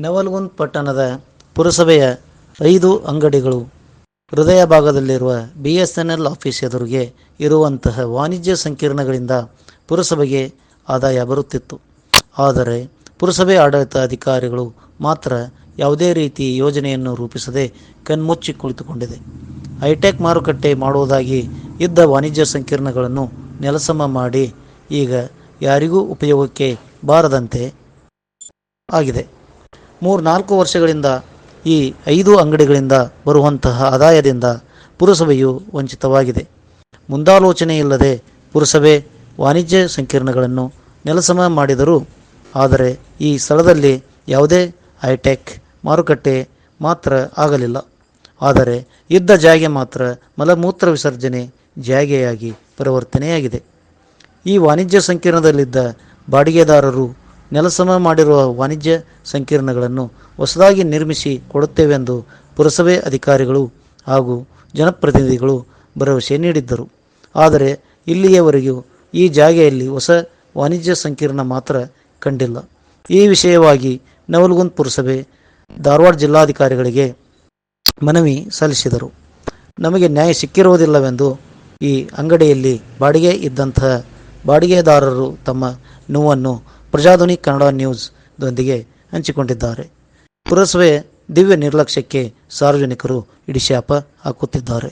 ನವಲಗುಂದ ಪಟ್ಟಣದ ಪುರಸಭೆಯ 5 ಅಂಗಡಿಗಳು ಹೃದಯ ಭಾಗದಲ್ಲಿರುವ BSNL ಆಫೀಸ್ ಎದುರಿಗೆ ಇರುವಂತಹ ವಾಣಿಜ್ಯ ಸಂಕೀರ್ಣಗಳಿಂದ ಪುರಸಭೆಗೆ ಆದಾಯ ಬರುತ್ತಿತ್ತು. ಆದರೆ ಪುರಸಭೆ ಆಡಳಿತ ಅಧಿಕಾರಿಗಳು ಮಾತ್ರ ಯಾವುದೇ ರೀತಿ ಯೋಜನೆಯನ್ನು ರೂಪಿಸದೆ ಕಣ್ಮುಚ್ಚಿ ಕುಳಿತುಕೊಂಡಿದೆ. ಹೈಟೆಕ್ ಮಾರುಕಟ್ಟೆ ಮಾಡುವುದಾಗಿ ಇದ್ದ ವಾಣಿಜ್ಯ ಸಂಕೀರ್ಣಗಳನ್ನು ನೆಲಸಮ ಮಾಡಿ ಈಗ ಯಾರಿಗೂ ಉಪಯೋಗಕ್ಕೆ ಬಾರದಂತೆ ಆಗಿದೆ. 3-4 ವರ್ಷಗಳಿಂದ ಈ 5 ಅಂಗಡಿಗಳಿಂದ ಬರುವಂತಹ ಆದಾಯದಿಂದ ಪುರಸಭೆಯು ವಂಚಿತವಾಗಿದೆ. ಮುಂದಾಲೋಚನೆ ಇಲ್ಲದೆ ಪುರಸಭೆ ವಾಣಿಜ್ಯ ಸಂಕೀರ್ಣಗಳನ್ನು ನೆಲಸಮ ಮಾಡಿದರೂ ಆದರೆ ಈ ಸ್ಥಳದಲ್ಲಿ ಯಾವುದೇ ಹೈಟೆಕ್ ಮಾರುಕಟ್ಟೆ ಮಾತ್ರ ಆಗಲಿಲ್ಲ. ಆದರೆ ಇದ್ದ ಜಾಗೆ ಮಾತ್ರ ಮಲಮೂತ್ರ ವಿಸರ್ಜನೆ ಜಾಗೆಯಾಗಿ ಪರಿವರ್ತನೆಯಾಗಿದೆ. ಈ ವಾಣಿಜ್ಯ ಸಂಕೀರ್ಣದಲ್ಲಿದ್ದ ಬಾಡಿಗೆದಾರರು ನೆಲಸಮ ಮಾಡಿರುವ ವಾಣಿಜ್ಯ ಸಂಕೀರ್ಣಗಳನ್ನು ಹೊಸದಾಗಿ ನಿರ್ಮಿಸಿ ಕೊಡುತ್ತೇವೆಂದು ಪುರಸಭೆ ಅಧಿಕಾರಿಗಳು ಹಾಗೂ ಜನಪ್ರತಿನಿಧಿಗಳು ಭರವಸೆ ನೀಡಿದ್ದರು. ಆದರೆ ಇಲ್ಲಿಯವರೆಗೂ ಈ ಜಾಗೆಯಲ್ಲಿ ಹೊಸ ವಾಣಿಜ್ಯ ಸಂಕೀರ್ಣ ಮಾತ್ರ ಕಂಡಿಲ್ಲ. ಈ ವಿಷಯವಾಗಿ ನವಲಗುಂದ ಪುರಸಭೆ ಧಾರವಾಡ ಜಿಲ್ಲಾಧಿಕಾರಿಗಳಿಗೆ ಮನವಿ ಸಲ್ಲಿಸಿದರು. ನಮಗೆ ನ್ಯಾಯ ಸಿಕ್ಕಿರುವುದಿಲ್ಲವೆಂದು ಈ ಅಂಗಡಿಯಲ್ಲಿ ಬಾಡಿಗೆ ಇದ್ದಂತಹ ಬಾಡಿಗೆದಾರರು ತಮ್ಮ ನೋವನ್ನು ಪ್ರಜಾಧ್ವನಿ ಕನ್ನಡ ನ್ಯೂಸ್ ದೊಂದಿಗೆ ಹಂಚಿಕೊಂಡಿದ್ದಾರೆ. ಪುರಸಭೆ ದಿವ್ಯ ನಿರ್ಲಕ್ಷ್ಯಕ್ಕೆ ಸಾರ್ವಜನಿಕರು ಹಿಡಿಶಾಪ ಹಾಕುತ್ತಿದ್ದಾರೆ.